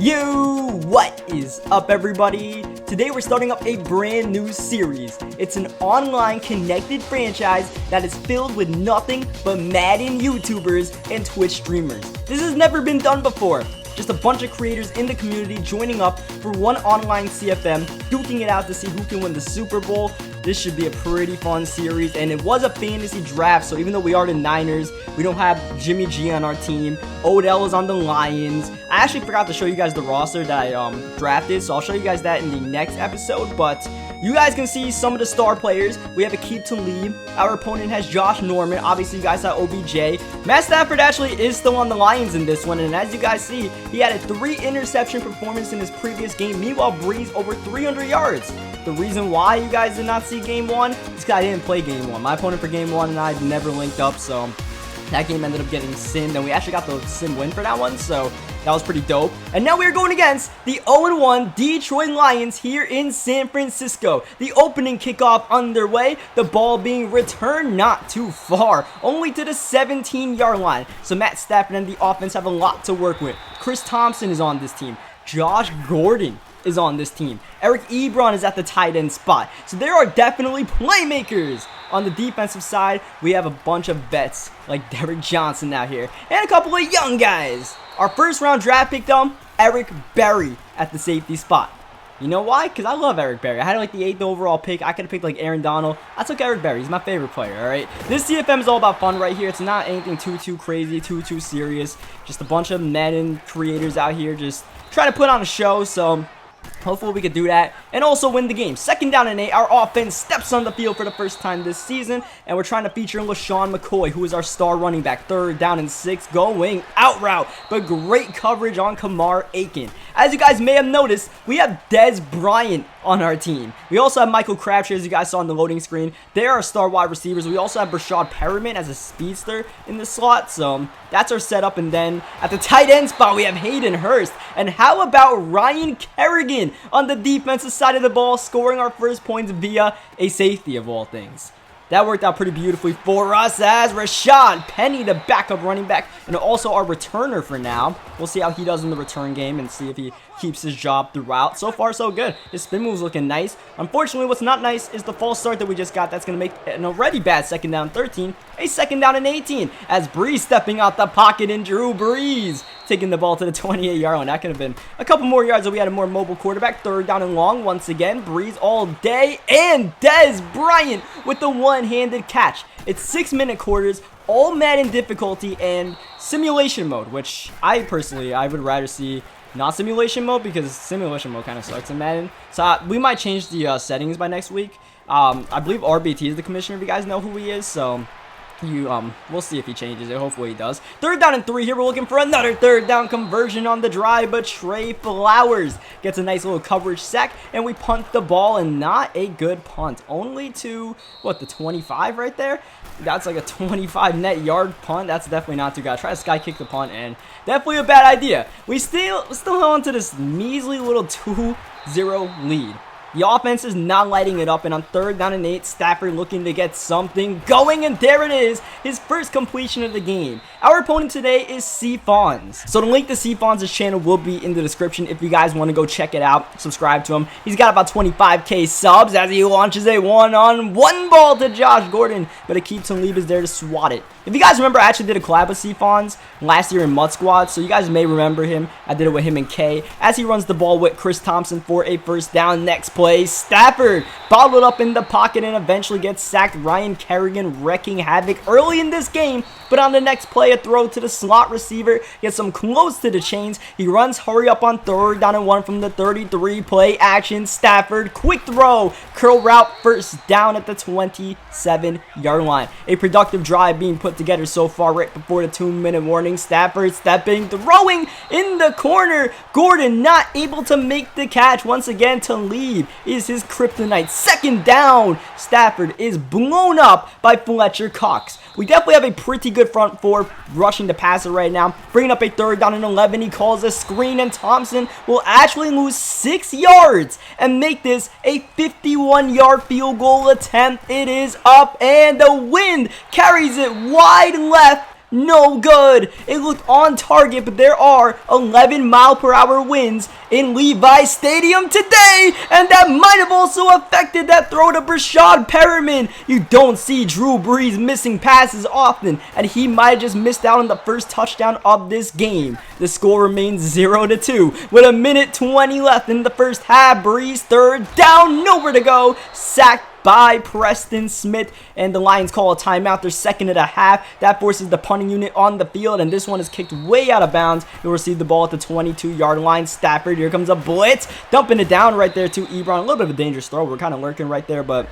What is up, everybody? Today we're starting up a brand new series. It's an online connected franchise that is filled with nothing but Madden YouTubers and Twitch streamers. This has never been done before. Just a bunch of creators in the community joining up for one online CFM, duking it out to see who can win the Super Bowl. This should be a pretty fun series, and it was a fantasy draft, so even though we are the Niners, we don't have Jimmy G on our team. Odell is on the Lions. I actually forgot to show you guys the roster that I drafted, so I'll show you guys that in the next episode, but you guys can see some of the star players. We have Akeem Talib. Our opponent has Josh Norman. Obviously, you guys saw OBJ. Matt Stafford actually is still on the Lions in this one, and as you guys see, he had a 3-interception performance in his previous game. Meanwhile, Breeze over 300 yards. The reason why you guys did not see Game 1 is because I didn't play Game 1. My opponent for Game 1 and I never linked up, so that game ended up getting simmed, and we actually got the sim win for that one, so that was pretty dope. And now we are going against the 0-1 Detroit Lions here in San Francisco. The opening kickoff underway, the ball being returned not too far, only to the 17-yard line. So Matt Stafford and the offense have a lot to work with. Chris Thompson is on this team. Josh Gordon is on this team. Eric Ebron is at the tight end spot. So there are definitely playmakers. On the defensive side, we have a bunch of vets like Derek Johnson out here and a couple of young guys. Our first round draft pick, though, Eric Berry at the safety spot. You know why? Because I love Eric Berry. I had like the 8th overall pick. I could have picked like Aaron Donald. I took Eric Berry. He's my favorite player, alright? This CFM is all about fun right here. It's not anything too crazy, too serious. Just a bunch of Madden creators out here just trying to put on a show, so hopefully we could do that and also win the game. 2nd down and 8. Our offense steps on the field for the first time this season, and we're trying to feature LaShawn McCoy, who is our star running back. 3rd down and 6, going out route, but great coverage on Kamar Aiken. As you guys may have noticed, we have Dez Bryant on our team. We also have Michael Crabtree, as you guys saw on the loading screen. They are our star wide receivers. We also have Brashad Perriman as a speedster in the slot, so that's our setup. And then at the tight end spot, we have Hayden Hurst. And how about Ryan Kerrigan on the defensive side of the ball, scoring our first points via a safety of all things. That worked out pretty beautifully for us as Rashad Penny, the backup running back, and also our returner for now. We'll see how he does in the return game and see if he keeps his job throughout. So far, so good. His spin move's looking nice. Unfortunately, what's not nice is the false start that we just got. That's going to make an already bad 2nd down 13 a 2nd down and 18 as Breeze stepping out the pocket, and Drew Brees taking the ball to the 28-yard line. That could have been a couple more yards if we had a more mobile quarterback. 3rd down and long once again. Breeze all day, and Dez Bryant with the one-handed catch. It's 6-minute quarters, all Madden difficulty and simulation mode, which I would rather see not simulation mode, because simulation mode kind of sucks in Madden. So we might change the settings by next week. I believe RBT is the commissioner, if you guys know who he is, so we'll see if he changes it. Hopefully he does. 3rd down and 3 here. We're looking for another 3rd down conversion on the drive, but Trey Flowers gets a nice little coverage sack, and we punt the ball, and not a good punt. Only to, what, the 25 right there? That's like a 25 net yard punt. That's definitely not too good. I try to sky kick the punt, and definitely a bad idea. We still held on to this measly little 2-0 lead. The offense is not lighting it up, and on 3rd down and 8, Stafford looking to get something going, and there it is, his first completion of the game. Our opponent today is C-Fonz. So the link to C-Fonz's channel will be in the description if you guys want to go check it out. Subscribe to him. He's got about 25k subs as he launches a one-on-one ball to Josh Gordon, but Akeem Talib is there to swat it. If you guys remember, I actually did a collab with C-Fonz last year in MUT Squads, so you guys may remember him. I did it with him and Kay as he runs the ball with Chris Thompson for a 1st down. Next play, Stafford bottled up in the pocket and eventually gets sacked. Ryan Kerrigan wrecking havoc early in this game, but on the next play, a throw to the slot receiver gets him close to the chains. He runs hurry up on 3rd down and 1 from the 33. Play action. Stafford, quick throw, curl route, 1st down at the 27-yard line. A productive drive being put together so far right before the 2-minute warning. Stafford stepping, throwing in the corner. Gordon not able to make the catch. Once again, Talib is his kryptonite. 2nd down. Stafford is blown up by Fletcher Cox. We definitely have a pretty good front four rushing the passer right now. Bringing up a 3rd down and 11. He calls a screen, and Thompson will actually lose 6 yards and make this a 51-yard field goal attempt. It is up, and the wind carries it wide left No good. It looked on target, but there are 11-mile-per-hour winds in Levi Stadium today, and that might have also affected that throw to Brashad Perriman. You don't see Drew Brees missing passes often, and he might have just missed out on the first touchdown of this game. The score remains 0-2 with a minute 20 left in the first half. Brees third down, nowhere to go, sacked by Preston Smith, and the Lions call a timeout. Their second and a half. That forces the punting unit on the field, and this one is kicked way out of bounds. He'll receive the ball at the 22-yard line. Stafford, here comes a blitz, dumping it down right there to Ebron. A little bit of a dangerous throw. We're kind of lurking right there, but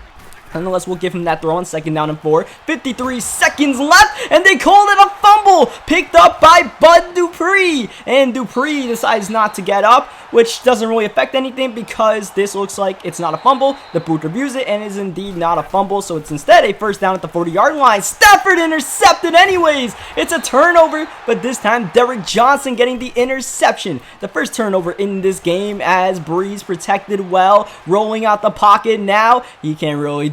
nonetheless, we'll give him that throw on second down and 4. 53 seconds left, and they called it a fumble. Picked up by Bud Dupree, and Dupree decides not to get up, which doesn't really affect anything because this looks like it's not a fumble. The booth reviews it and is indeed not a fumble, so it's instead a first down at the 40-yard line. Stafford intercepted anyways. It's a turnover, but this time Derrick Johnson getting the interception. The first turnover in this game as Brees protected well, rolling out the pocket now. He can't run,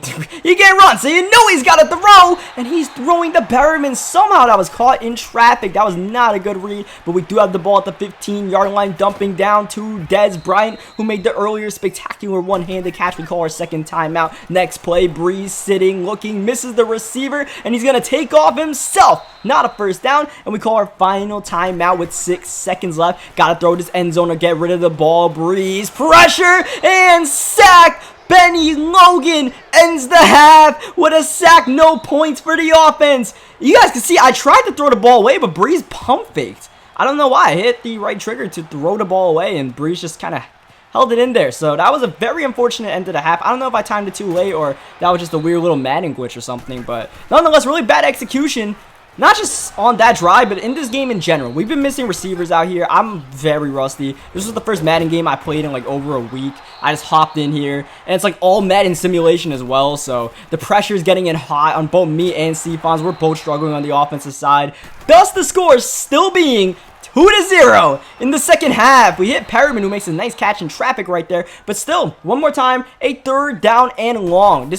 so you know he's got to throw, and he's throwing to Perriman. Somehow that was caught in traffic. That was not a good read, but we do have the ball at the 15-yard line, dumping down to Dez Bryant, who made the earlier spectacular one-handed catch. We call our second timeout. Next play, Brees sitting, looking, misses the receiver, and he's going to take off himself. Not a first down, and we call our final timeout with 6 seconds left. Got to throw this end zone or get rid of the ball. Brees, pressure, and sack. Benny Logan ends the half with a sack. No points for the offense. You guys can see I tried to throw the ball away, but Brees pump faked. I don't know why. I hit the right trigger to throw the ball away, and Brees just kind of held it in there. So that was a very unfortunate end to the half. I don't know if I timed it too late or that was just a weird little Madden glitch or something, but nonetheless, really bad execution. Not just on that drive, but in this game in general. We've been missing receivers out here. I'm very rusty. This was the first Madden game I played in like over a week. I just hopped in here, and it's like all Madden simulation as well, so the pressure is getting in hot on both me and Stephons. We're both struggling on the offensive side. Thus, the score still being 2-0 in the second half. We hit Perriman, who makes a nice catch in traffic right there, but still, one more time, a third down and long.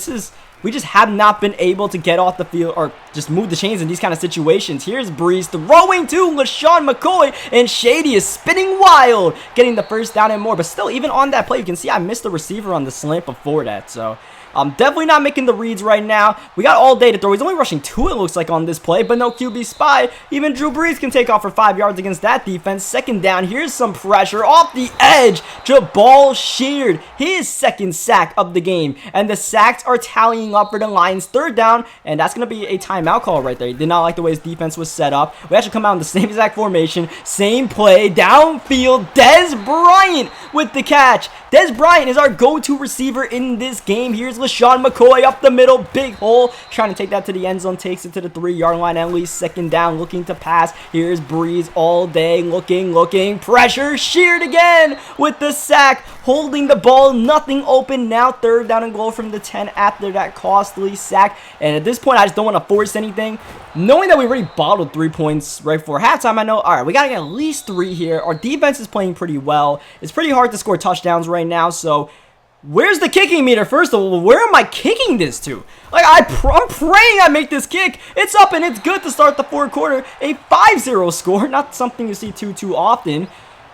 We just have not been able to get off the field or just move the chains in these kind of situations. Here's Brees throwing to LaShawn McCoy, and Shady is spinning wild, getting the first down and more. But still, even on that play, you can see I missed the receiver on the slant before that. So I'm definitely not making the reads right now. We got all day to throw. He's only rushing 2, it looks like, on this play, but no QB spy. Even Drew Brees can take off for 5 yards against that defense. Second down, here's some pressure off the edge. Jabal Sheard, his second sack of the game, and the sacks are tallying up for the Lions. Third down, and that's going to be a timeout call right there. He did not like the way his defense was set up. We actually come out in the same exact formation, same play, downfield. Dez Bryant with the catch. Dez Bryant is our go-to receiver in this game. Here's LaShawn McCoy up the middle, big hole, trying to take that to the end zone, takes it to the 3-yard line, at least second down, looking to pass. Here's Brees all day, looking, pressure, Sheard again with the sack, holding the ball, nothing open. Now third down and goal from the 10 after that costly sack, and at this point, I just don't want to force anything. Knowing that we already bottled 3 points right before halftime, I know, all right, we got to get at least 3 here. Our defense is playing pretty well. It's pretty hard to score touchdowns right now, so where's the kicking meter? First of all, where am I kicking this to? Like, I'm praying I make this kick. It's up and it's good to start the fourth quarter. A 5-0 score, not something you see too often.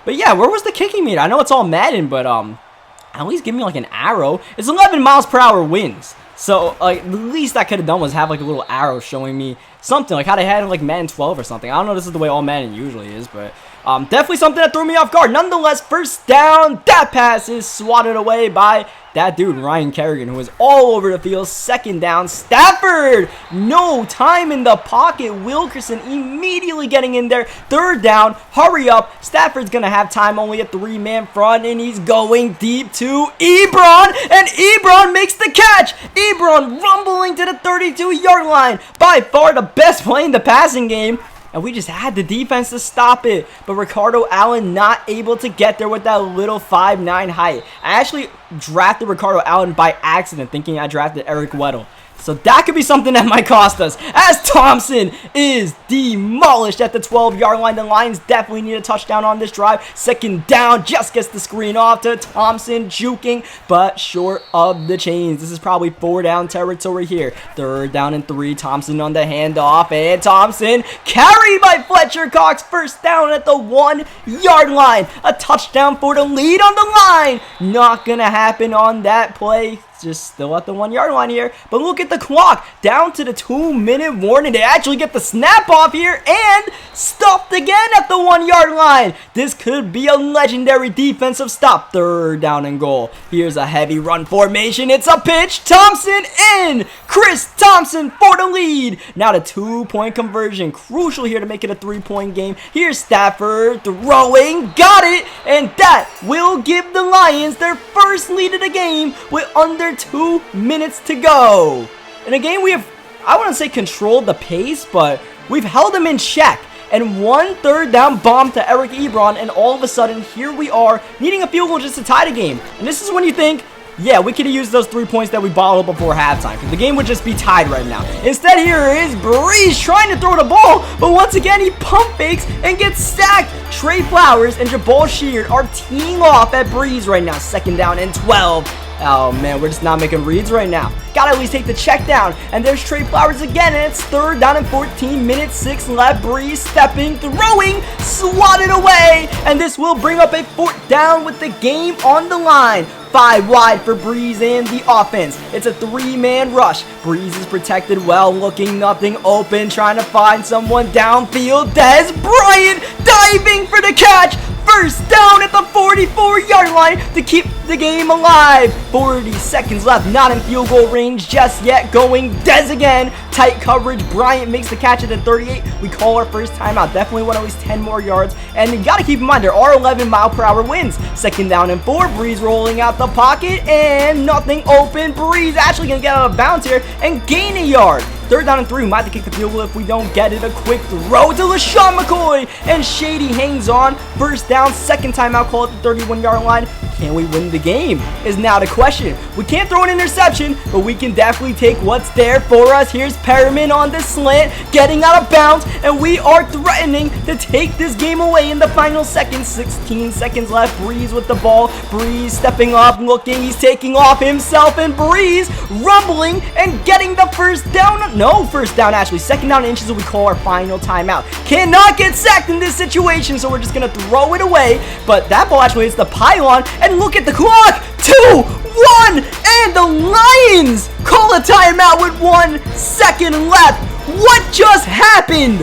But yeah, where was the kicking meter? I know it's all Madden, but at least give me like an arrow. It's 11 miles per hour winds. So, like, the least I could have done was have, like, a little arrow showing me something, like how they had, like, Madden 12 or something. I don't know, this is the way all Madden usually is, but definitely something that threw me off guard. Nonetheless, first down, that pass is swatted away by that dude, Ryan Kerrigan, who is all over the field. Second down, Stafford, no time in the pocket. Wilkerson immediately getting in there. Third down, hurry up. Stafford's going to have time, only a 3-man front, and he's going deep to Ebron, and Ebron makes the catch. Ebron rumbling to the 32-yard line. By far the best play in the passing game. And we just had the defense to stop it. But Ricardo Allen not able to get there with that little 5'9" height. I actually drafted Ricardo Allen by accident, thinking I drafted Eric Weddle. So that could be something that might cost us, as Thompson is demolished at the 12-yard line. The Lions definitely need a touchdown on this drive. Second down, just gets the screen off to Thompson, juking, but short of the chains. This is probably 4-down territory here. Third down and 3, Thompson on the handoff, and Thompson carried by Fletcher Cox. First down at the 1-yard line. A touchdown for the lead on the line. Not gonna happen on that play. Just still at the 1-yard line here, but look at the clock, down to the 2-minute warning. They actually get the snap off here and stuffed again at the 1-yard line. This could be a legendary defensive stop. Third down and goal. Here's a heavy run formation. It's a pitch. Thompson in. Chris Thompson for the lead. Now the 2-point conversion, crucial here to make it a 3-point game. Here's Stafford throwing, got it, and that will give the Lions their first lead of the game with under 2 minutes to go. In a game we have, I wouldn't say controlled the pace, but we've held them in check. And one third down bomb to Eric Ebron, and all of a sudden, here we are, needing a field goal just to tie the game. And this is when you think, yeah, we could have used those 3 points that we bottled before halftime, because the game would just be tied right now. Instead, here is Breeze trying to throw the ball, but once again, he pump fakes and gets sacked. Trey Flowers and Jabal Sheard are teeing off at Breeze right now. Second down and 12. Oh man, we're just not making reads right now. Gotta at least take the check down. And there's Trey Flowers again, and it's third down and 14 minutes, 6 left. Breeze stepping, throwing, swatted away. And this will bring up a 4th down with the game on the line. 5 wide for Breeze and the offense. It's a 3-man rush. Breeze is protected well, looking nothing open, trying to find someone downfield. Dez Bryant diving for the catch. First down at the 44-yard line to keep the game alive. 40 seconds left, not in field goal range just yet. Going Dez again. Tight coverage. Bryant makes the catch at the 38. We call our first timeout. Definitely want at least 10 more yards. And you got to keep in mind, there are 11-mile-per-hour winds. Second down and 4. Breeze rolling out the pocket and nothing open. Breeze actually going to get out of bounds here and gain a yard. Third down and 3. We might have to kick the field goal if we don't get it. A quick throw to LaShawn McCoy, and Shady hangs on. First down, second timeout call at the 31-yard line. Can we win the game is now the question. We can't throw an interception, but we can definitely take what's there for us. Here's Perriman on the slant, getting out of bounds, and we are threatening to take this game away in the final seconds. 16 seconds left. Breeze with the ball. Breeze stepping up, looking. He's taking off himself, and Breeze rumbling and getting the first down. No, first down actually. Second down inches, and we call our final timeout. Cannot get sacked in this situation, so we're just going to throw it away. But that ball actually hits the pylon, and look at the clock. 2, 1, and the Lions call a timeout with 1 second left. What just happened?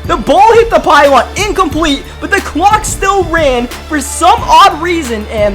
The ball hit the pylon, incomplete, but the clock still ran for some odd reason, and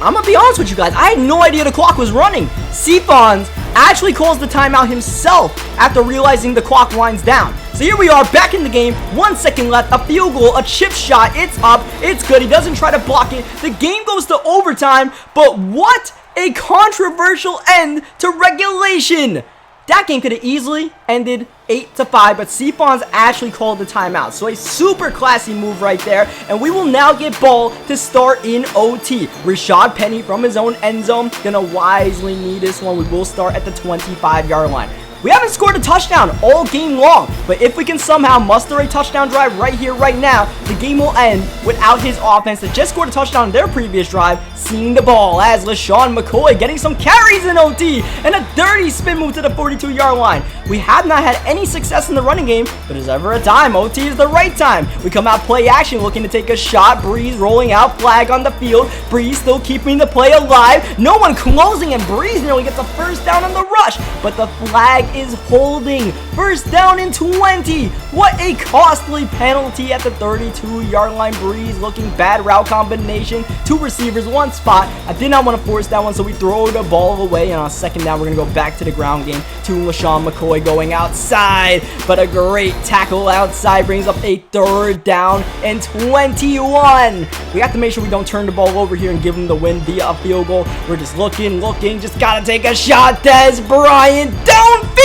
I'm gonna be honest with you guys, I had no idea the clock was running. Cephons actually calls the timeout himself after realizing the clock winds down. So here we are back in the game, 1 second left, a field goal, a chip shot, it's up, it's good, he doesn't try to block it. The game goes to overtime, but what a controversial end to regulation. That game could have easily ended 8-5, but Cephons actually called the timeout. So a super classy move right there, and we will now get ball to start in OT. Rashad Penny from his own end zone, gonna wisely knee this one. We will start at the 25-yard line. We haven't scored a touchdown all game long, but if we can somehow muster a touchdown drive right here, right now, the game will end without his offense that just scored a touchdown in their previous drive seeing the ball, as LaShawn McCoy getting some carries in OT and a dirty spin move to the 42-yard line. We have not had any success in the running game, but is ever a time, OT is the right time. We come out play action looking to take a shot. Breeze rolling out, flag on the field. Breeze still keeping the play alive. No one closing, and Breeze nearly gets a first down on the rush, but the flag is holding. First down and 20. What a costly penalty at the 32-yard line. Breeze looking bad route combination. 2 receivers, 1 spot. I did not want to force that one, so we throw the ball away, and on second down, we're going to go back to the ground game to LaShawn McCoy going outside, but a great tackle outside brings up a third down and 21. We have to make sure we don't turn the ball over here and give them the win via a field goal. We're just looking, just got to take a shot. Dez Bryant downfield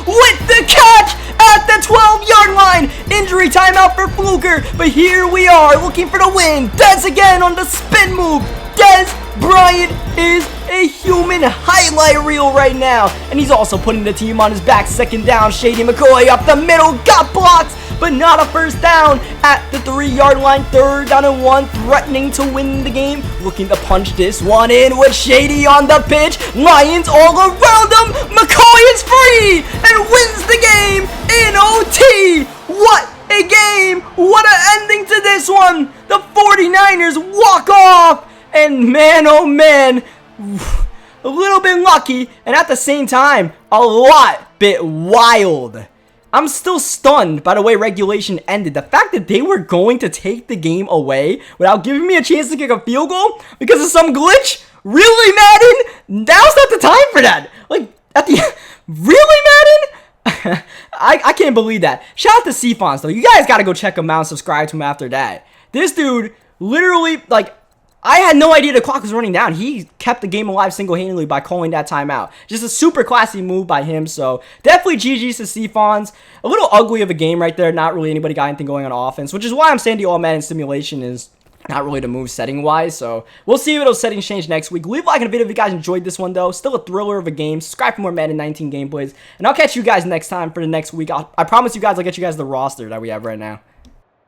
with the catch at the 12-yard line. Injury timeout for Fluker, but here we are looking for the win. Dez again on the spin move. Des Bryant is a human highlight reel right now. And he's also putting the team on his back. Second down, Shady McCoy up the middle. Got blocked, but not a first down at the 3-yard line. 3rd down and 1, threatening to win the game. Looking to punch this one in with Shady on the pitch. Lions all around him. McCoy is free and wins the game in OT. What a game. What an ending to this one. The 49ers walk off. And man, oh man, a little bit lucky, and at the same time, a lot bit wild. I'm still stunned by the way regulation ended. The fact that they were going to take the game away without giving me a chance to kick a field goal because of some glitch? Really, Madden? Now's not the time for that. Like, at the... Really, Madden? I can't believe that. Shout out to Cfons, though. You guys got to go check him out and subscribe to him after that. This dude literally, like... I had no idea the clock was running down. He kept the game alive single-handedly by calling that timeout. Just a super classy move by him. So definitely GG's to Cfons. A little ugly of a game right there. Not really anybody got anything going on offense, which is why I'm saying the all Madden simulation is not really the move setting-wise. So we'll see if those settings change next week. Leave a like on the video if you guys enjoyed this one, though. Still a thriller of a game. Subscribe for more Madden 19 gameplays. And I'll catch you guys next time for the next week. I promise you guys I'll get you guys the roster that we have right now.